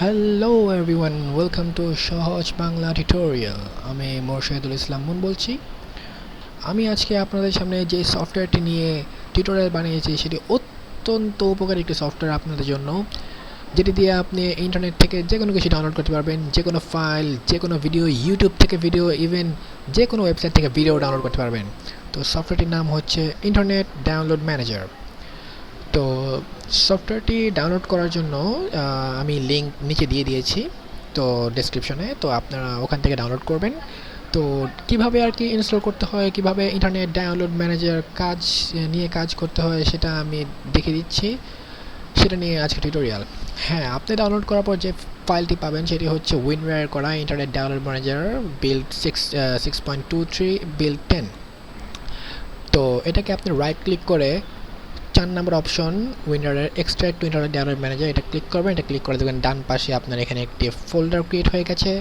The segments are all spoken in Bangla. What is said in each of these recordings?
হ্যালো এভরিওয়ান, ওয়েলকাম টু সহজ বাংলা টিউটোরিয়াল। আমি মোর্শেদুল ইসলাম মুন বলছি। আমি আজকে আপনাদের সামনে যে সফটওয়্যারটি নিয়ে টিউটোরিয়াল বানিয়েছি সেটি অত্যন্ত উপকারী একটি সফটওয়্যার আপনাদের জন্য, যেটি দিয়ে আপনি ইন্টারনেট থেকে যে কোনো কিছু ডাউনলোড করতে পারবেন, যে কোনো ফাইল, যে কোনো ভিডিও, ইউটিউব থেকে ভিডিও, ইভেন যে কোনো ওয়েবসাইট থেকে ভিডিও ডাউনলোড করতে পারবেন। তো সফটওয়্যারটির নাম হচ্ছে ইন্টারনেট ডাউনলোড ম্যানেজার। তো সফটওয়্যারটি ডাউনলোড করার জন্য আমি লিঙ্ক নিচে দিয়ে দিয়েছি, তো ডেসক্রিপশনে। তো আপনারা ওখান থেকে ডাউনলোড করবেন। তো কিভাবে আর কি ইনস্টল করতে হয়, কিভাবে ইন্টারনেট ডাউনলোড ম্যানেজার নিয়ে কাজ করতে হয় সেটা আমি দেখিয়ে দিচ্ছি। সেটা নিয়ে আজকে টিউটোরিয়াল। হ্যাঁ, আপনি ডাউনলোড করার পর যে ফাইলটি পাবেন সেটি হচ্ছে উইনওয়্যার করা internet download manager build 6.23 build 10। তো এটাকে আপনি রাইট ক্লিক করে 4 নম্বর অপশন উইন্ডোজের extract to internet download manager, এটা ক্লিক করবেন। এটা ক্লিক করে দেখবেন ডান পাশে আপনার এখানে একটি ফোল্ডার ক্রিয়েট হয়ে গেছে।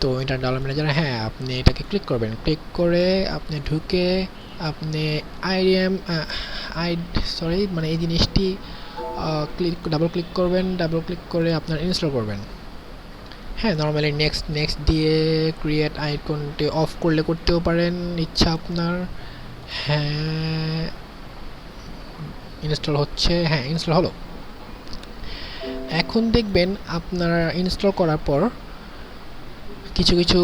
তো ইন্টারনেট ডাউনলোড ম্যানেজার, হ্যাঁ, আপনি এটাকে ক্লিক করবেন। ক্লিক করে আপনি ঢুকে আপনি আইডিএম মানে এই জিনিসটি ডাবল ক্লিক করবেন। ডাবল ক্লিক করে আপনার ইনস্টল করবেন। হ্যাঁ, নর্মালি নেক্সট নেক্সট দিয়ে ক্রিয়েট আইকনটি অফ করলে করতেও পারেন, ইচ্ছা আপনার। হ্যাঁ, ইনস্টল হচ্ছে। হ্যাঁ, ইনস্টল হলো। এখন দেখবেন আপনারা ইনস্টল করার পর কিছু কিছু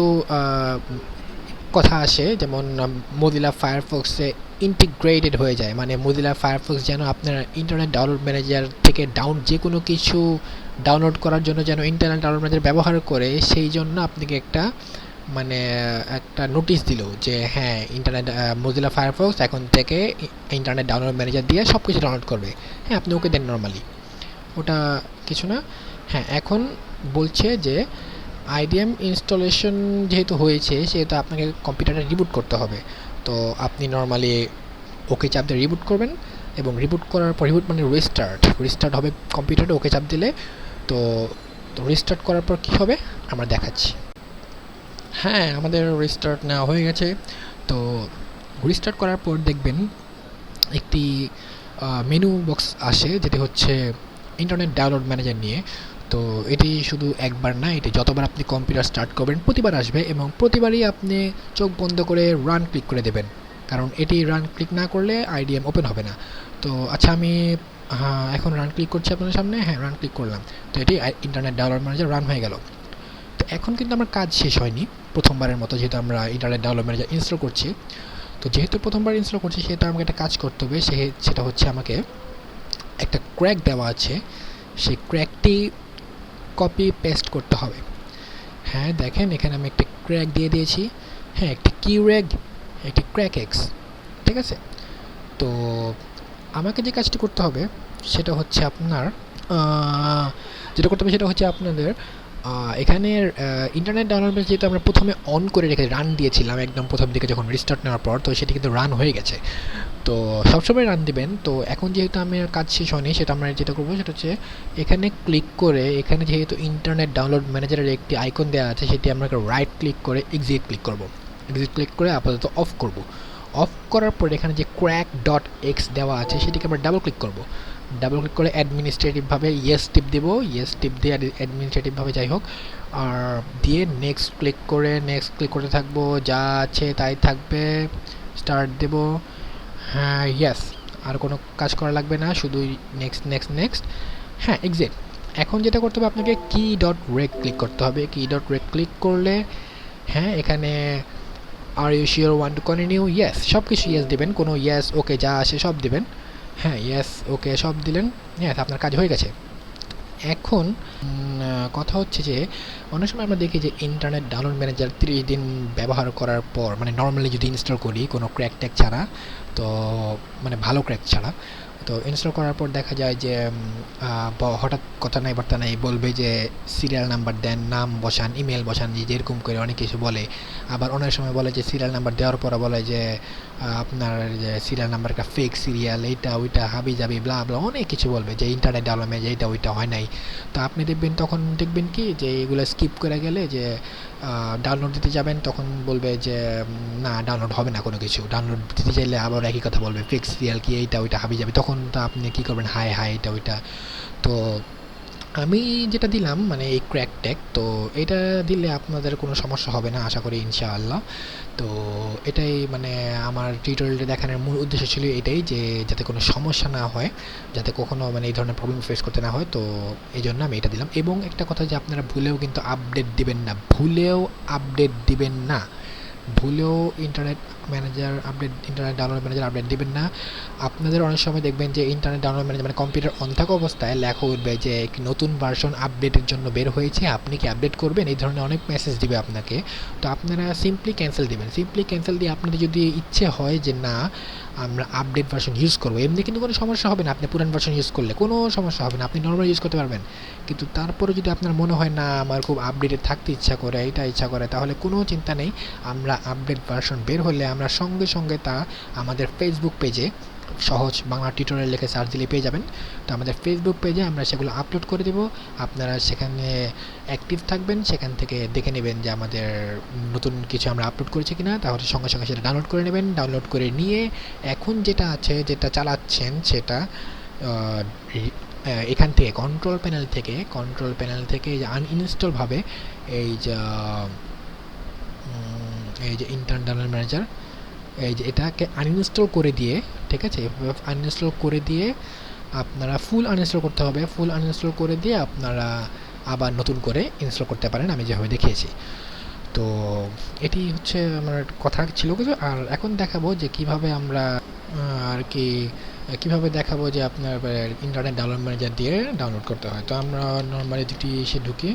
কথা আসে, যেমন মোজিলা ফায়ারফক্সে ইন্টিগ্রেটেড হয়ে যায়, মানে মোজিলা ফায়ারফক্স যেন আপনার ইন্টারনেট ডাউনলোড ম্যানেজার থেকে যে কোনো কিছু ডাউনলোড করার জন্য যেন ইন্টারনেট ডাউনলোড ম্যানেজার ব্যবহার করে, সেই জন্য আপনাকে একটা নোটিশ দিল যে হ্যাঁ, মোজিলা ফায়ারফক্স এখন থেকে ইন্টারনেট ডাউনলোড ম্যানেজার দিয়ে সব কিছু ডাউনলোড করবে। হ্যাঁ, আপনি ওকে দেন নর্মালি, ওটা কিছু না। হ্যাঁ, এখন বলছে যে আইডিএম ইনস্টলেশন যেহেতু হয়েছে সেহেতু আপনাকে কম্পিউটারটা রিবুট করতে হবে। তো আপনি নর্মালি ওকে চাপ দিয়ে রিবুট করবেন, এবং রিবুট করার পর, রিবুট মানে রিস্টার্ট হবে কম্পিউটারে ওকে চাপ দিলে। তো তো রিস্টার্ট করার পর কী হবে আমরা দেখাচ্ছি। হ্যাঁ, আমাদের রিস্টার্ট নেওয়া হয়ে গেছে। তো রিস্টার্ট করার পর দেখবেন একটি মেনু বক্স আসে, যেটি হচ্ছে ইন্টারনেট ডাউনলোড ম্যানেজার নিয়ে। তো এটি শুধু একবার না, এটি যতবার আপনি কম্পিউটার স্টার্ট করবেন প্রতিবার আসবে, এবং প্রতিবারই আপনি চোখ বন্ধ করে রান ক্লিক করে দেবেন, কারণ এটি রান ক্লিক না করলে আইডিএম ওপেন হবে না। তো আচ্ছা, আমি এখন রান ক্লিক করছি আপনাদের সামনে। হ্যাঁ, রান ক্লিক করলাম। তো এটি ইন্টারনেট ডাউনলোড ম্যানেজার রান হয়ে গেল। তো এখন কিন্তু আমার কাজ শেষ হয়নি। প্রথমবারের মতো যেহেতু আমরা ইন্টারনেট ডাউনলোড ম্যানেজার ইনস্টল করছি, তো যেহেতু প্রথমবার ইনস্টল করছি সেহেতু আমাকে একটা কাজ করতে হবে। সেটা হচ্ছে আমাকে একটা ক্র্যাক দেওয়া আছে, সেই ক্র্যাকটি কপি পেস্ট করতে হবে। হ্যাঁ, দেখেন এখানে আমি একটি ক্র্যাক দিয়ে দিয়েছি। হ্যাঁ, একটি কিউরেগ, একটি ক্র্যাক এক্স, ঠিক আছে। তো আমাকে যে কাজটি করতে হবে সেটা হচ্ছে আপনার যেটা করতে হবে সেটা হচ্ছে আপনাদের এখানের ইন্টারনেট ডাউনলোড যেহেতু আমরা প্রথমে অন করে রেখে রান দিয়েছিলাম একদম প্রথম দিকে যখন রিস্টার্ট নেওয়ার পর, তো সেটি কিন্তু রান হয়ে গেছে। তো সবসময় রান দিবেন। তো এখন যেহেতু আমার কাজ শেষ হয়নি, সেটা আমরা যেটা করবো সেটা হচ্ছে এখানে ক্লিক করে, এখানে যেহেতু ইন্টারনেট ডাউনলোড ম্যানেজারের একটি আইকন দেওয়া আছে, সেটি আমরা রাইট ক্লিক করে এক্সিট ক্লিক করব। এক্সিট ক্লিক করে আপাতত অফ করব। অফ করার পর এখানে যে ক্র্যাক ডট এক্স দেওয়া আছে সেটিকে আমরা ডাবল ক্লিক করব। ডাবল ক্লিক করে অ্যাডমিনিস্ট্রেটিভভাবে ইয়েস টিপ দেব। ইয়েস টিপ দিয়ে অ্যাডমিনিস্ট্রেটিভভাবে যাই হোক, আর দিয়ে নেক্সট ক্লিক করতে থাকবো, যা আছে তাই থাকবে। স্টার্ট দেব। হ্যাঁ, ইয়েস, আর কোনো কাজ করা লাগবে না, শুধুই নেক্সট নেক্সট নেক্সট। হ্যাঁ, এক্সিট। এখন যেটা করতে হবে আপনাকে কি ডট রেক ক্লিক করতে হবে। কি ডট রেক ক্লিক করলে হ্যাঁ, এখানে are you sure want to continue, yes, সব কিছু ইয়েস দেবেন, কোনো ইয়েস ওকে যা আসে সব দেবেন। হ্যাঁ, ইয়েস ওকে সব দিলেন। ইয়েস, আপনার কাজ হয়ে গেছে। এখন কথা হচ্ছে যে অনেক সময় আমরা দেখি যে ইন্টারনেট ডাউনলোড ম্যানেজার 30 দিন ব্যবহার করার পর, মানে নর্মালি যদি ইনস্টল করি কোনো ক্র্যাক ট্যাক ছাড়া, তো মানে ভালো ক্র্যাক ছাড়া, তো ইনস্টল করার পর দেখা যায় যে হঠাৎ কথা নাই বার্তা নাই বলবে যে সিরিয়াল নাম্বার দেন, নাম বসান, ইমেল বসান, যেরকম করে অনেক কিছু বলে। আবার অনেক সময় বলে যে সিরিয়াল নাম্বার দেওয়ার পর বলে যে আপনার যে সিরিয়াল নাম্বারটা ফেক সিরিয়াল, এইটা ওইটা হাবি যাবি ব্লা ব্লা অনেক কিছু বলবে, যে ইন্টারনেট ডাউনলোড এইটা ওইটা হয় নাই। তো আপনি তখন দেখবেন কি যে এগুলো স্কিপ করে গেলে, যে ডাউনলোড দিতে যাবেন তখন বলবে যে না, ডাউনলোড হবে না কোনো কিছু। ডাউনলোড দিতে চাইলে আবার একই কথা বলবে, ফিক্স রিয়াল কি এইটা ওইটা হাবি যাবে। তখন তো আপনি কী করবেন, হাই হাই এটা ওইটা। তো আমি যেটা দিলাম মানে এই ক্র্যাক ট্যাগ, তো এটা দিলে আপনাদের কোনো সমস্যা হবে না আশা করি ইনশাআল্লাহ। তো এটাই মানে আমার টিউটোরিয়ালটা দেখানোর মূল উদ্দেশ্য ছিল এটাই, যে যাতে কোনো সমস্যা না হয়, যাতে কখনো মানে এই ধরনের প্রবলেম ফেস করতে না হয়। তো এই জন্য আমি এটা দিলাম। এবং একটা কথা, যে আপনারা ভুলেও কিন্তু আপডেট দিবেন না, ভুলেও আপডেট দিবেন না, ভুলেও ইন্টারনেট ডাউনলোড ম্যানেজার আপডেট দিবেন না। আপনাদের অনেক সময় দেখবেন যে ইন্টারনেট ডাউনলোড ম্যানেজার মানে কম্পিউটার অন থাকা অবস্থায় লেখা উঠবে যে একটি নতুন ভার্সন আপডেটের জন্য বের হয়েছে, আপনি কি আপডেট করবেন, এই ধরনের অনেক মেসেজ দিবে আপনাকে। তো আপনারা সিম্পলি ক্যান্সেল দিবেন। সিম্পলি ক্যান্সেল দিয়ে আপনাদের যদি ইচ্ছে হয় যে না আমরা আপডেট ভার্সন ইউজ করবো, এমনি কিন্তু কোনো সমস্যা হবে না, আপনি পুরান ভার্সন ইউজ করলে কোনো সমস্যা হবে না, আপনি নর্মাল ইউজ করতে পারবেন। কিন্তু তারপরে যদি আপনার মনে হয় না আমার খুব আপডেটেড থাকতে ইচ্ছা করে, এটা ইচ্ছা করে, তাহলে কোনো চিন্তা নেই। আমরা আপডেট ভার্সন বের হলে আমরা সঙ্গে সঙ্গে তা আমাদের ফেসবুক পেজে সহজ বাংলা টিউটোরিয়াল লিখে সার্চ দিলে পেয়ে যাবেন। তো আমাদের ফেসবুক পেজে আমরা সেগুলো আপলোড করে দেব, আপনারা সেখানে অ্যাক্টিভ থাকবেন, সেখান থেকে দেখে নেবেন যে আমাদের নতুন কিছু আমরা আপলোড করেছি কিনা, তাহলে সঙ্গে সঙ্গে সেটা ডাউনলোড করে নেবেন। ডাউনলোড করে নিয়ে এখন যেটা আছে, যেটা চালাচ্ছেন, সেটা এখান থেকে কন্ট্রোল প্যানেল থেকে এই যে আনইনস্টলভাবে এই যে ইন্টারনেট ডাউনলোড ম্যানেজার, এই যে এটাকে আনইনস্টল করে দিয়ে, ঠিক আছে, আনইনস্টল করে দিয়ে আপনারা ফুল আনইনস্টল করতে হবে। ফুল আনইনস্টল করে দিয়ে আপনারা আবার নতুন করে ইনস্টল করতে পারেন, আমি যেভাবে দেখিয়েছি। তো এটি হচ্ছে আমার কথা ছিল কিছু। আর এখন দেখাবো যে কিভাবে আমরা আর কি কিভাবে দেখাবো যে আপনার ইন্টারনেট ডাউনলোড ম্যানেজার দিয়ে ডাউনলোড করতে হয়। তো আমরা নর্মালি দুটি এসে ঢুকি,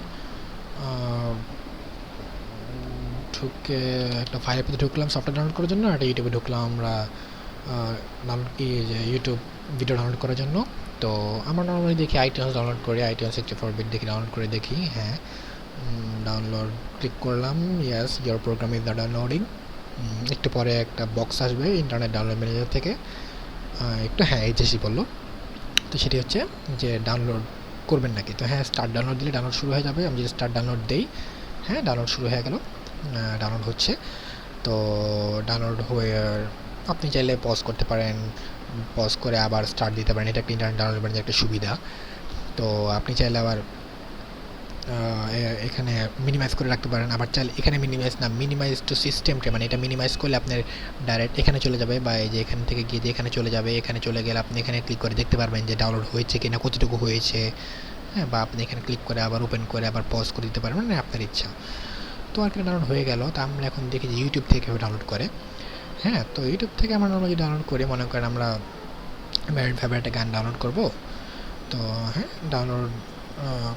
ঢুকে একটা ফাইলের ঢুকলাম সফটওয়্যার ডাউনলোড করার জন্য, আর একটা ইউটিউবে ঢুকলাম আমরা ডাউনলোড যে ইউটিউব ভিডিও ডাউনলোড করার জন্য। তো আমরা নর্মালি দেখি আইটিউনস ডাউনলোড করি, আইটিউনস 64 বিট দেখি, ডাউনলোড করে দেখি। হ্যাঁ, ডাউনলোড ক্লিক করলাম, yes your programme is the downloading. একটু পরে একটা বক্স আসবে ইন্টারনেট ডাউনলোড ম্যানেজার থেকে, একটু হ্যাঁ এইচএসি বললো। তো সেটি হচ্ছে যে ডাউনলোড করবেন নাকি। তো হ্যাঁ, স্টার্ট ডাউনলোড দিলে ডাউনলোড শুরু হয়ে যাবে। আমি যদি স্টার্ট ডাউনলোড দিই, হ্যাঁ ডাউনলোড শুরু হয়ে গেল, ডাউনলোড হচ্ছে। তো ডাউনলোড হয়ে আপনি চাইলে পজ করতে পারেন, পজ করে আবার স্টার্ট দিতে পারেন, এটা একটা ইন্টারনেট ডাউনলোড ম্যানেজার একটা সুবিধা। তো আপনি চাইলে আবার এখানে মিনিমাইজ করে রাখতে পারেন, আবার চাইলে এখানে মিনিমাইজ টু সিস্টেমকে, মানে এটা মিনিমাইজ করলে আপনার ডাইরেক্ট এখানে চলে যাবে, বা এই যে এখান থেকে গিয়ে যে এখানে চলে যাবে, এখানে চলে গেলে আপনি এখানে ক্লিক করে দেখতে পারবেন যে ডাউনলোড হয়েছে কিনা, কতটুকু হয়েছে। হ্যাঁ, বা আপনি এখানে ক্লিক করে আবার ওপেন করে আবার পজ করে দিতে পারবেন, মানে আপনার ইচ্ছা। তো আর কি ডাউনলোড হয়ে গেল। তো আমরা এখন দেখি যে ইউটিউব থেকে ডাউনলোড করে। হ্যাঁ, তো ইউটিউব থেকে আমরা নর্মালি ডাউনলোড করি, মনে করেন আমরা ফেভারিট একটা গান ডাউনলোড করব। তো হ্যাঁ, ডাউনলোড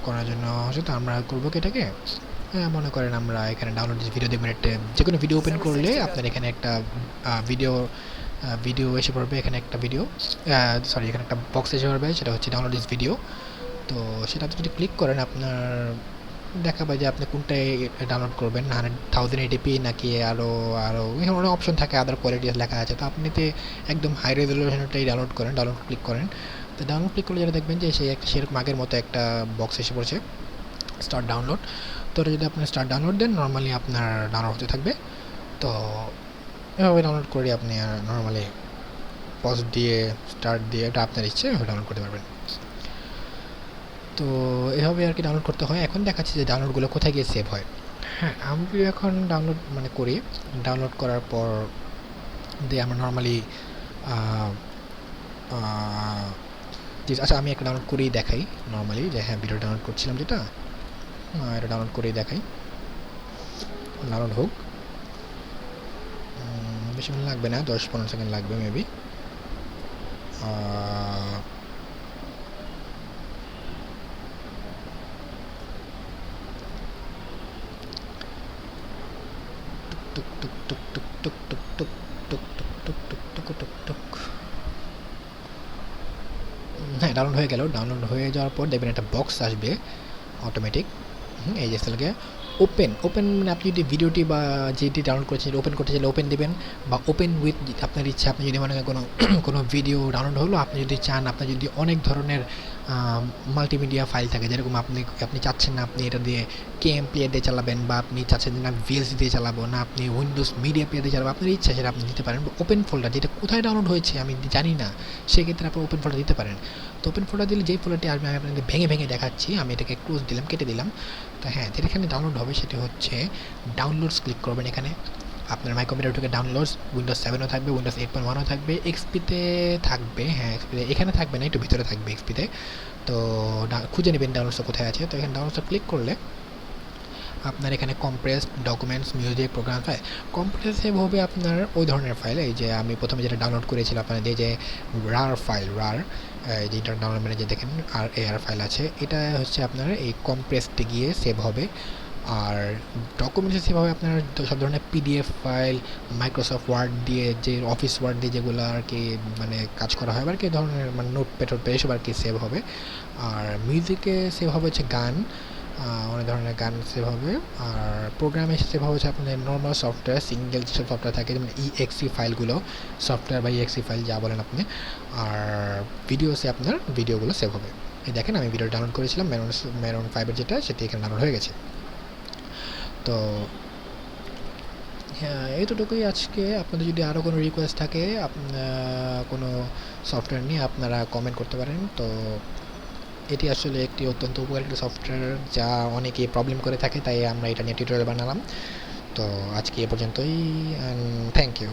করার জন্য হচ্ছে তো আমরা করবো কি এটাকে, হ্যাঁ মনে করেন আমরা এখানে ডাউনলোড ভিডিও দেখবেন, একটা যে কোনো ভিডিও ওপেন করলে আপনার এখানে একটা ভিডিও এসে পড়বে, এখানে একটা ভিডিও সরি এখানে একটা বক্স এসে পড়বে, সেটা হচ্ছে ডাউনলোড দিস ভিডিও। তো সেটা আপনি যদি ক্লিক করেন আপনার দেখাবে যে আপনি কোনটায় ডাউনলোড করবেন, 1080p নাকি আরও এখানে অনেক অপশন থাকে, আদার কোয়ালিটি লেখা আছে। তো আপনিতে একদম হাই রেজলিউশনটাই ডাউনলোড করেন, ডাউনলোড ক্লিক করেন। তো ডাউনলোড ক্লিক করলে যেটা দেখবেন যে সেই একটা সেরকম আগের মতো একটা বক্স এসে পড়ছে, স্টার্ট ডাউনলোড। তো এটা যদি আপনি স্টার্ট ডাউনলোড দেন, নর্মালি আপনার ডাউনলোড হতে থাকবে। তো এভাবে ডাউনলোড করে আপনি নর্মালি পজ দিয়ে স্টার্ট দিয়ে এটা আপনার ইচ্ছে ডাউনলোড করতে পারবেন। তো এভাবে আর কি ডাউনলোড করতে হয়। এখন দেখাচ্ছি যে ডাউনলোডগুলো কোথায় গিয়ে সেভ হয়। হ্যাঁ, আমি এখন ডাউনলোড মানে করি, ডাউনলোড করার পর দিয়ে আমরা নর্মালি আচ্ছা আমি একটা ডাউনলোড করেই দেখাই নর্মালি, যে হ্যাঁ ভিডিও ডাউনলোড করছিলাম যেটা, এটা ডাউনলোড করেই দেখাই, ডাউনলোড হোক। বেশি লাগবে না, 10-15 সেকেন্ড লাগবে মেবি। টুক টুক টুক টুক টুক টুক টুক টুক টুক টুক টুক টুক টুক। হ্যাঁ, ডাউনলোড হয়ে গেল। ডাউনলোড হয়ে যাওয়ার পর দেখবেন একটা বক্স আসবে অটোমেটিক, এই যে সেলকে ওপেন মানে আপনি যদি ভিডিওটি বা যেটি ডাউনলোড করেছেন ওপেন করতে চাইলে ওপেন দেবেন, বা ওপেন উইথ আপনার ইচ্ছা। আপনি যদি মনে করেন কোনো ভিডিও ডাউনলোড হলো, আপনি যদি চান, আপনার যদি অনেক ধরনের মাল্টিমিডিয়া ফাইল থাকে, যেরকম আপনি চাচ্ছেন না আপনি এটা দিয়ে কেএম প্লেয়ার দিয়ে চালাবেন, বা আপনি চাচ্ছেন না ভিএলসি দিয়ে চালাবো, না আপনি উইন্ডোজ মিডিয়া প্লেয়ার দিয়ে চালাবো, আপনার ইচ্ছা সেটা আপনি দিতে পারেন। ওপেন ফোল্ডার যেটা কোথায় ডাউনলোড হয়েছে আমি জানি না, সেক্ষেত্রে আপনি ওপেন ফোল্ডার দিতে পারেন। তো ওপেন ফোল্ডার দিলে যেই ফোল্ডারটি আমি আপনাদের ভেঙে ভেঙে দেখাচ্ছি, আমি এটাকে ক্লোজ দিলাম, কেটে দিলাম। তো হ্যাঁ, যেটা এখানে ডাউনলোড হবে সেটি হচ্ছে ডাউনলোডস, ক্লিক করবেন এখানে। আপনার মাই কম্পিউটার ঢুকে ডাউনলোডস, উইন্ডোজ 7ও থাকবে, উইন্ডোজ 8.1ও থাকবে, এক্সপিতে থাকবে। হ্যাঁ, এক্সপিতে এখানে থাকবে না, একটু ভিতরে থাকবে এক্সপিতে। তো খুঁজে নেবেন ডাউনলোডসটা কোথায় আছে। তো এখানে ডাউনলোডসটা ক্লিক করলে আপনার এখানে compress documents, music, programme file. Compress save হবে আপনার ওই ধরনের ফাইল, এই যে আমি প্রথমে যেটা ডাউনলোড করেছিলাম আপনাদের, যে রার ফাইল, রার, যে ইন্টারনেট ডাউনলোড ম্যানেজার দেখেন আর এআর ফাইল আছে, এটা হচ্ছে আপনার এই কম্প্রেসতে গিয়ে সেভ হবে। আর ডকুমেন্টসে সেভ হবে আপনার সব ধরনের পিডিএফ ফাইল, মাইক্রোসফট ওয়ার্ড দিয়ে, যে অফিস ওয়ার্ড দিয়ে যেগুলো আর কি মানে কাজ করা হয় আর কি, ধরনের মানে নোটপ্যাড এসব আর কি সেভ হবে। আর মিউজিকে সেভ হবে হচ্ছে গান, অনেক ধরনের গান সেভ হবে। আর প্রোগ্রামে সেভ হবে হচ্ছে আপনাদের নর্মাল সফটওয়্যার, সিঙ্গেল যেসব সফটওয়্যার থাকে, যেমন ইএক্সি ফাইলগুলো, সফটওয়্যার বা ইএক্সি ফাইল যা বলেন আপনি। আর ভিডিওসে আপনার ভিডিওগুলো সেভ হবে। এই দেখেন আমি ভিডিও ডাউনলোড করেছিলাম মেরন 5-এর যেটা, সেটি এখানে ডাউনলোড হয়ে গেছে। তো হ্যাঁ, এতটুকুই আজকে। আপনাদের যদি আরও কোনো রিকোয়েস্ট থাকে, কোনো সফটওয়্যার নিয়ে, আপনারা কমেন্ট করতে পারেন। তো এটি আসলে একটি অত্যন্ত উপকারী একটা সফটওয়্যার, যা অনেকেই প্রবলেম করে থাকে, তাই আমরা এটা নিয়ে টিউটোরিয়াল বানালাম। তো আজকে এ পর্যন্তই, অ্যান্ড থ্যাংক ইউ।